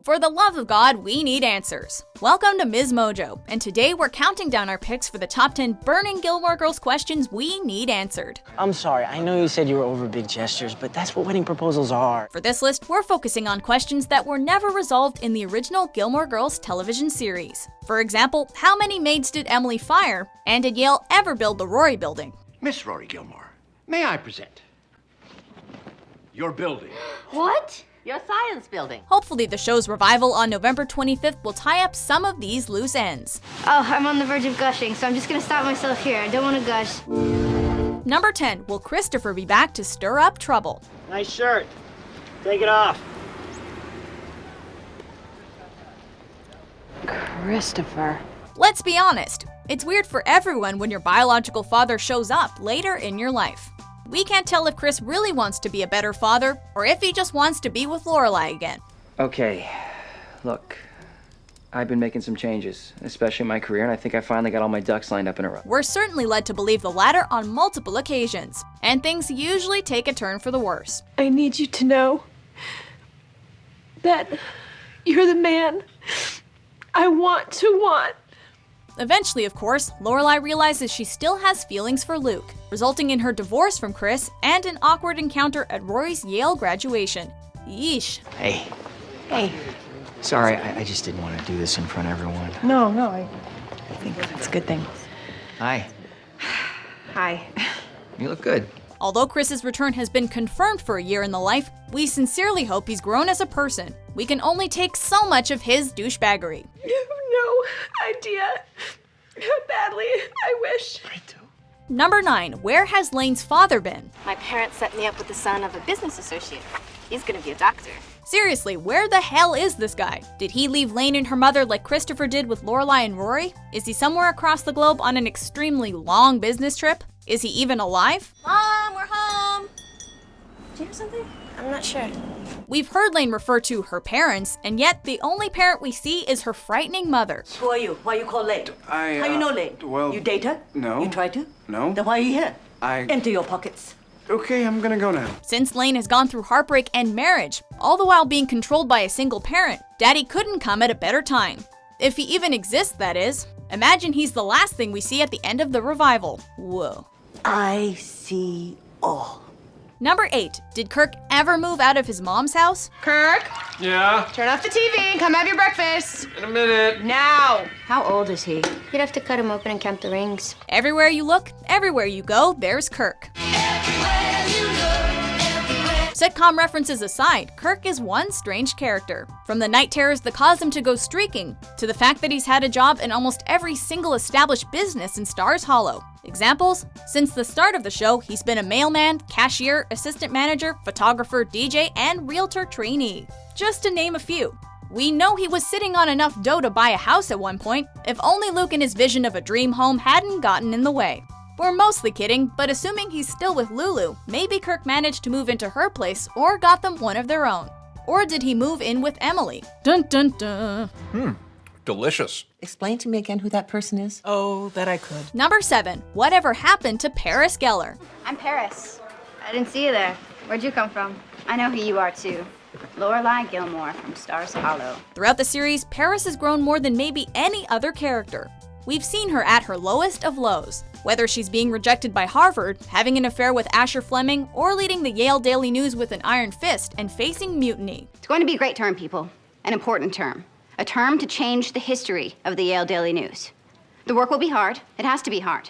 For the love of God, we need answers. Welcome to MsMojo, and today we're counting down our picks for the top 10 burning Gilmore Girls questions we need answered. I'm sorry, I know you said you were over big gestures, but that's what wedding proposals are. For this list, we're focusing on questions that were never resolved in the original Gilmore Girls television series. For example, how many maids did Emily fire, and did Yale ever build the Rory building? Miss Rory Gilmore, may I present your building? What? Your science building. Hopefully the show's revival on November 25th will tie up some of these loose ends. Oh, I'm on the verge of gushing, so I'm just gonna stop myself here. I don't want to gush. Number 10, will Christopher be back to stir up trouble? Nice shirt. Take it off. Christopher. Let's be honest, it's weird for everyone when your biological father shows up later in your life. We can't tell if Chris really wants to be a better father, or if he just wants to be with Lorelai again. Okay, look, I've been making some changes, especially in my career, and I think I finally got all my ducks lined up in a row. We're certainly led to believe the latter on multiple occasions, and things usually take a turn for the worse. I need you to know that you're the man I want to want. Eventually, of course, Lorelai realizes she still has feelings for Luke, resulting in her divorce from Chris and an awkward encounter at Rory's Yale graduation. Yeesh. Hey. Hey. Sorry, I just didn't want to do this in front of everyone. No, I think it's a good thing. Hi, Hi. you look good. Although Chris's return has been confirmed for a year in the life, we sincerely hope he's grown as a person. We can only take so much of his douchebaggery. You have no idea how badly I wish. I do. Number 9, where has Lane's father been? My parents set me up with the son of a business associate. He's gonna be a doctor. Seriously, where the hell is this guy? Did he leave Lane and her mother like Christopher did with Lorelai and Rory? Is he somewhere across the globe on an extremely long business trip? Is he even alive? Mom, we're home! Did you hear something? I'm not sure. We've heard Lane refer to her parents, and yet the only parent we see is her frightening mother. Who are you? Why you call Lane? How you know Lane? well, You date her? no. You try to? No. Then why are you here? I... Empty your pockets. Okay, I'm gonna go now. Since Lane has gone through heartbreak and marriage, all the while being controlled by a single parent, Daddy couldn't come at a better time. If he even exists, that is. Imagine he's the last thing we see at the end of the revival. Whoa. I see all. Number 8, did Kirk ever move out of his mom's house? Kirk, Yeah, turn off the TV and come have your breakfast. in a minute. Now. How old is he? You'd have to cut him open and count the rings. Everywhere you look, everywhere you go, there's Kirk. Sitcom references aside, Kirk is one strange character. From the night terrors that caused him to go streaking, to the fact that he's had a job in almost every single established business in Stars Hollow. Examples? Since the start of the show, he's been a mailman, cashier, assistant manager, photographer, DJ, and realtor trainee. Just to name a few. We know he was sitting on enough dough to buy a house at one point, if only Luke and his vision of a dream home hadn't gotten in the way. We're mostly kidding, but assuming he's still with Lulu, maybe Kirk managed to move into her place or got them one of their own. Or did he move in with Emily? Dun dun dun. Delicious. Explain to me again who that person is. Oh, that I could. Number 7, whatever happened to Paris Geller? I'm Paris. I didn't see you there. Where'd you come from? I know who you are too. Lorelai Gilmore from Stars Hollow. Throughout the series, Paris has grown more than maybe any other character. We've seen her at her lowest of lows, whether she's being rejected by Harvard, having an affair with Asher Fleming, or leading the Yale Daily News with an iron fist and facing mutiny. It's going to be a great term, people. An important term. A term to change the history of the Yale Daily News. The work will be hard. It has to be hard.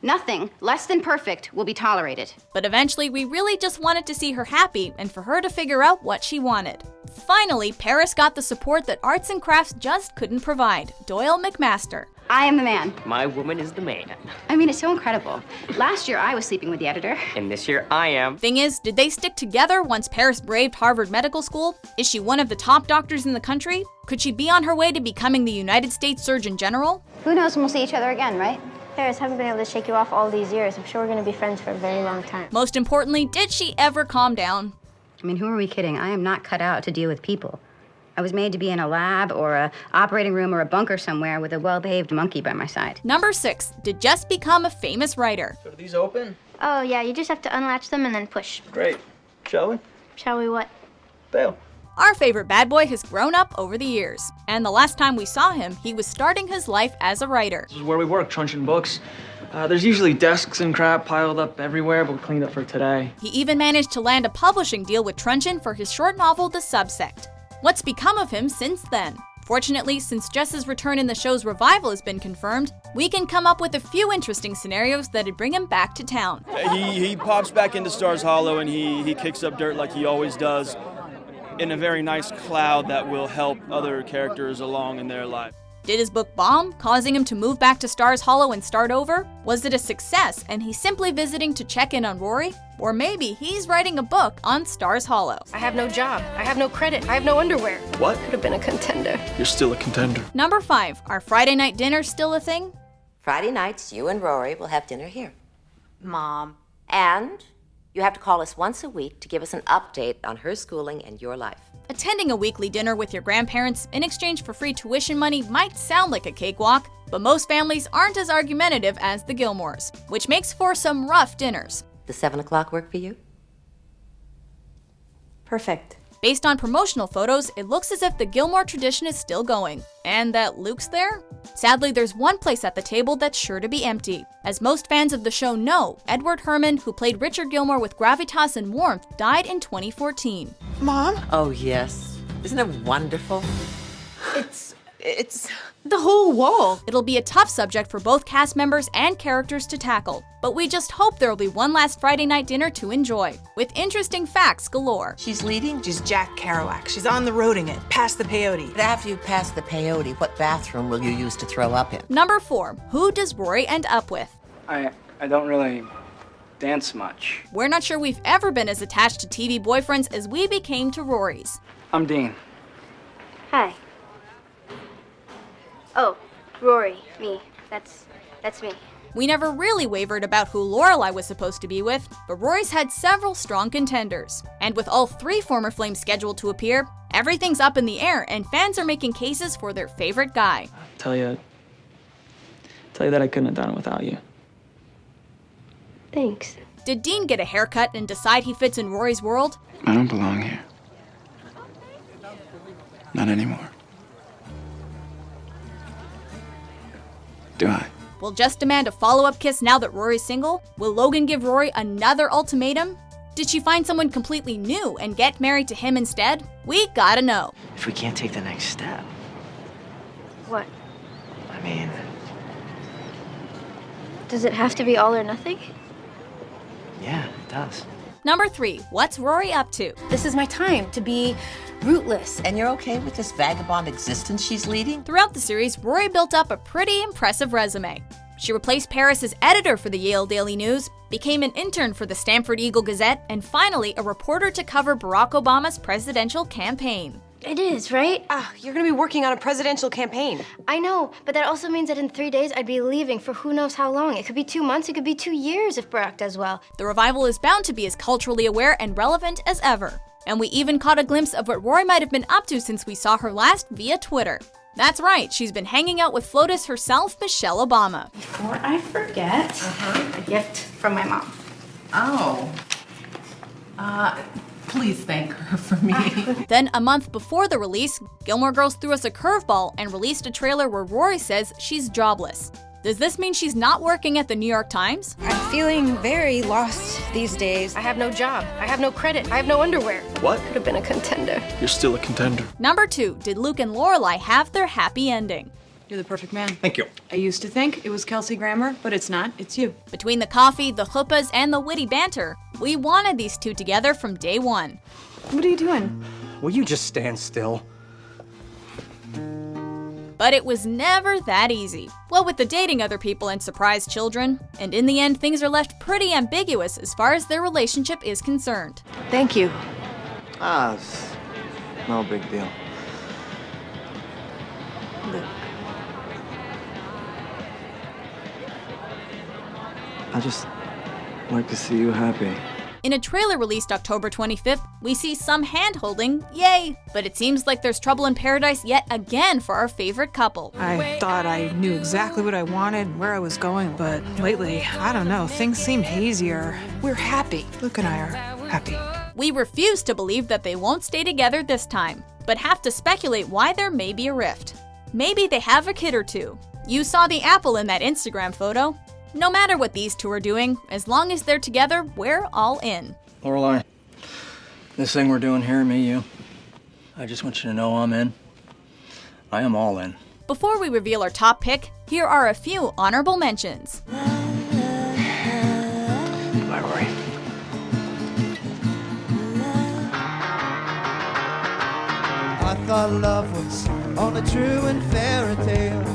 Nothing less than perfect will be tolerated. But eventually, we really just wanted to see her happy and for her to figure out what she wanted. Finally, Paris got the support that arts and crafts just couldn't provide. Doyle McMaster. I am the man. My woman is the man. I mean, it's so incredible. Last year, I was sleeping with the editor. And this year, I am. Thing is, did they stick together once Paris braved Harvard Medical School? Is she one of the top doctors in the country? Could she be on her way to becoming the United States Surgeon General? Who knows when we'll see each other again, right? Paris, haven't been able to shake you off all these years. I'm sure we're gonna be friends for a very long time. Most importantly, did she ever calm down? I mean, who are we kidding? I am not cut out to deal with people. I was made to be in a lab or a operating room or a bunker somewhere with a well-behaved monkey by my side. Number 6, did just become a famous writer. So are these open? Oh yeah, you just have to unlatch them and then push. Great. Shall we? Shall we what? Bail. Our favorite bad boy has grown up over the years, and the last time we saw him, he was starting his life as a writer. This is where we work, trunching books. There's usually desks and crap piled up everywhere, but we cleaned up for today. He even managed to land a publishing deal with Truncheon for his short novel, The Subsect. What's become of him since then? Fortunately, since Jess's return in the show's revival has been confirmed, we can come up with a few interesting scenarios that'd bring him back to town. He pops back into Stars Hollow and he kicks up dirt like he always does in a very nice cloud that will help other characters along in their life. Did his book bomb, causing him to move back to Stars Hollow and start over? Was it a success and he's simply visiting to check in on Rory? Or maybe he's writing a book on Stars Hollow. I have no job. I have no credit. I have no underwear. What? Could have been a contender. You're still a contender. Number 5, are Friday night dinners still a thing? Friday nights, you and Rory will have dinner here. Mom. And you have to call us once a week to give us an update on her schooling and your life. Attending a weekly dinner with your grandparents in exchange for free tuition money might sound like a cakewalk, but most families aren't as argumentative as the Gilmores, which makes for some rough dinners. Does 7 o'clock work for you? Perfect. Based on promotional photos, it looks as if the Gilmore tradition is still going, and that Luke's there? Sadly, there's one place at the table that's sure to be empty. As most fans of the show know, Edward Herrmann, who played Richard Gilmore with gravitas and warmth, died in 2014. Mom? Oh, yes. Isn't it wonderful? It's the whole wall. It'll be a tough subject for both cast members and characters to tackle, but we just hope there'll be one last Friday night dinner to enjoy, with interesting facts galore. She's leading? She's Jack Kerouac. She's on the roading it, past the peyote. But after you pass the peyote, what bathroom will you use to throw up in? Number 4, who does Rory end up with? I don't really dance much. We're not sure we've ever been as attached to TV boyfriends as we became to Rory's. I'm Dean. Hi. Oh, Rory, me. That's me. We never really wavered about who Lorelai was supposed to be with, but Rory's had several strong contenders. And with all 3 former Flames scheduled to appear, everything's up in the air and fans are making cases for their favorite guy. Tell you that I couldn't have done it without you. Thanks. Did Dean get a haircut and decide he fits in Rory's world? I don't belong here. Not anymore. Do I? Will Jess demand a follow-up kiss now that Rory's single? Will Logan give Rory another ultimatum? Did she find someone completely new and get married to him instead? We gotta know. If we can't take the next step, What? I mean, Does it have to be all or nothing? yeah, it does. Number 3, what's Rory up to? This is my time to be rootless. And you're okay with this vagabond existence she's leading? Throughout the series, Rory built up a pretty impressive resume. She replaced Paris as editor for the Yale Daily News, became an intern for the Stamford Eagle Gazette, and finally a reporter to cover Barack Obama's presidential campaign. It is, right? You're gonna be working on a presidential campaign. I know, but that also means that in 3 days I'd be leaving for who knows how long. It could be 2 months, it could be 2 years if Barack does well. The revival is bound to be as culturally aware and relevant as ever. And we even caught a glimpse of what Rory might have been up to since we saw her last via Twitter. That's right, she's been hanging out with FLOTUS herself, Michelle Obama. Before I forget, a gift from my mom. Oh. Please thank her for me. Then, a month before the release, Gilmore Girls threw us a curveball and released a trailer where Rory says she's jobless. Does this mean she's not working at the New York Times? I'm feeling very lost these days. I have no job. I have no credit. I have no underwear. What? Could have been a contender. You're still a contender. Number 2, did Luke and Lorelai have their happy ending? You're the perfect man. Thank you. I used to think it was Kelsey Grammer, but it's not. It's you. Between the coffee, the chuppahs, and the witty banter, we wanted these two together from day one. What are you doing? Will you just stand still? But it was never that easy. Well, with the dating other people and surprise children. And in the end, things are left pretty ambiguous as far as their relationship is concerned. Thank you. It's no big deal. Luke. I just like to see you happy. In a trailer released October 25th, we see some hand-holding, yay! But it seems like there's trouble in paradise yet again for our favorite couple. I thought I knew exactly what I wanted, where I was going, but lately, I don't know, things seem hazier. We're happy. Luke and I are happy. We refuse to believe that they won't stay together this time, but have to speculate why there may be a rift. Maybe they have a kid or two. You saw the apple in that Instagram photo. No matter what these two are doing, as long as they're together, we're all in. Lorelai, this thing we're doing here, me, you, I just want you to know I'm in. I am all in. Before we reveal our top pick, here are a few honorable mentions. Bye, Rory. I thought love was only true in fairy tales.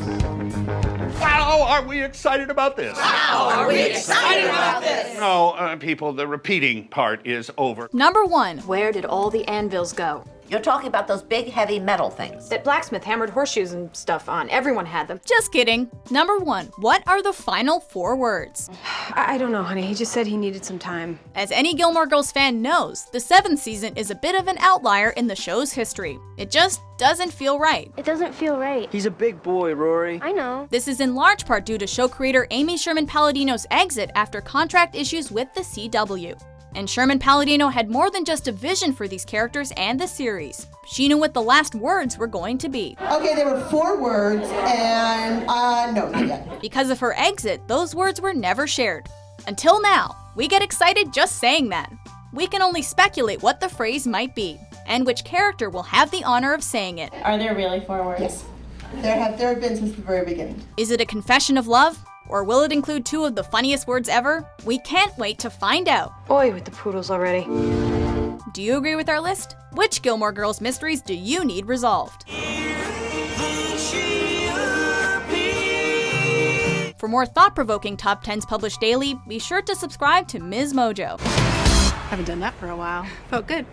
Wow, are we excited about this? Wow, are we excited about this? No, people, the repeating part is over. Number 1. Where did all the anvils go? You're talking about those big, heavy metal things. That blacksmith hammered horseshoes and stuff on. Everyone had them. Just kidding. Number 1. What are the final 4 words? I don't know, honey. He just said he needed some time. As any Gilmore Girls fan knows, the 7th season is a bit of an outlier in the show's history. It just doesn't feel right. It doesn't feel right. He's a big boy, Rory. I know. This is in large part due to show creator Amy Sherman-Palladino's exit after contract issues with the CW. And Sherman-Palladino had more than just a vision for these characters and the series. She knew what the last words were going to be. Okay, there were 4 words, and no, not yet. Because of her exit, those words were never shared. Until now, we get excited just saying that. We can only speculate what the phrase might be, and which character will have the honor of saying it. Are there really 4 words? Yes. There have been since the very beginning. Is it a confession of love? Or will it include 2 of the funniest words ever? We can't wait to find out. Boy, with the poodles already. Do you agree with our list? Which Gilmore Girls mysteries do you need resolved? For more thought-provoking top 10s published daily, be sure to subscribe to MsMojo. Haven't done that for a while. Felt good.